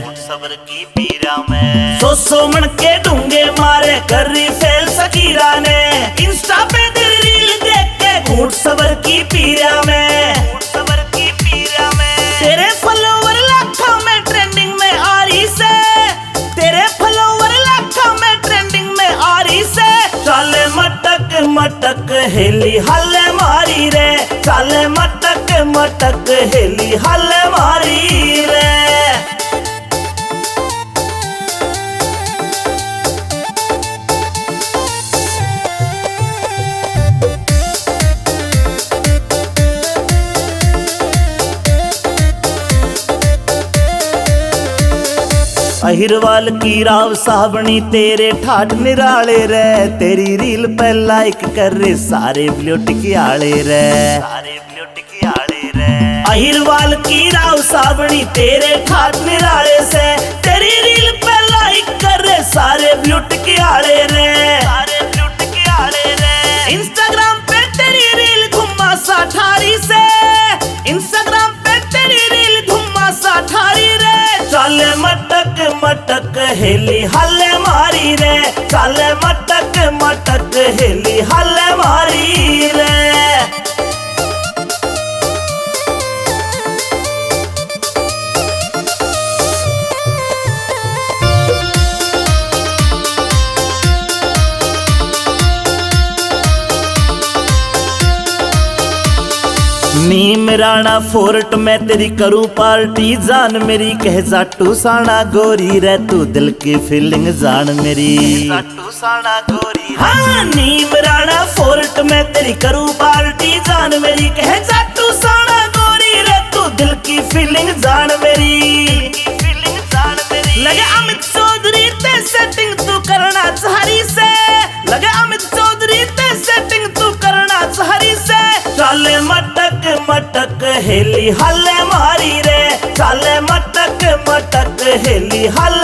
सबर की पीरा में सो मन के डूंगे मारे कर रही फेल सकीरा ने इंस्टा पे तेरी रील देख के घूट सबर की पीरा में तेरे फॉलोवर लाखों में ट्रेंडिंग में आ रही से तेरे फॉलोवर लाखों में ट्रेंडिंग में आ रही से चाले मटक मटक हेली हल मारी रे चाले मटक मटक हेली हल मारी रे अहिरवाल की राव साबणी तेरे ठाठ निराले रे तेरी रील पे लाइक कर रे सारे ब्लूटिक आले रे अहिरवाल की राव साबणी तेरे ठाठ निराले से तेरी रील पे लाइक कर रे सारे ब्लूटिक आले रे इंस्टाग्राम पे तेरी रील घुमा सा ठारी से इंस्टाग्राम पे तेरी रील घुमा सा ठारी रे चाले मटक मटक हेली हल मारी रे चाले मटक मटक हेली हल मारी रे नीम राणा फोर्ट में तेरी करूं पार्टी जान मेरी कह जाटू साना गोरी रे तू दिल की फीलिंग जान मेरी हाँ नीम राणा फोर्ट में तेरी करूं पार्टी जान मेरी कह जाटू साना गोरी रे तू दिल की फीलिंग जान मेरी लगे अमित चौधरी ते सेटिंग तू करना चाहरी से लगे अमित चौधरी ते सेटिंग तू करना चाहरी से चाले मटक मटक हेली हल मारी रे चाले मटक मटक हेली हल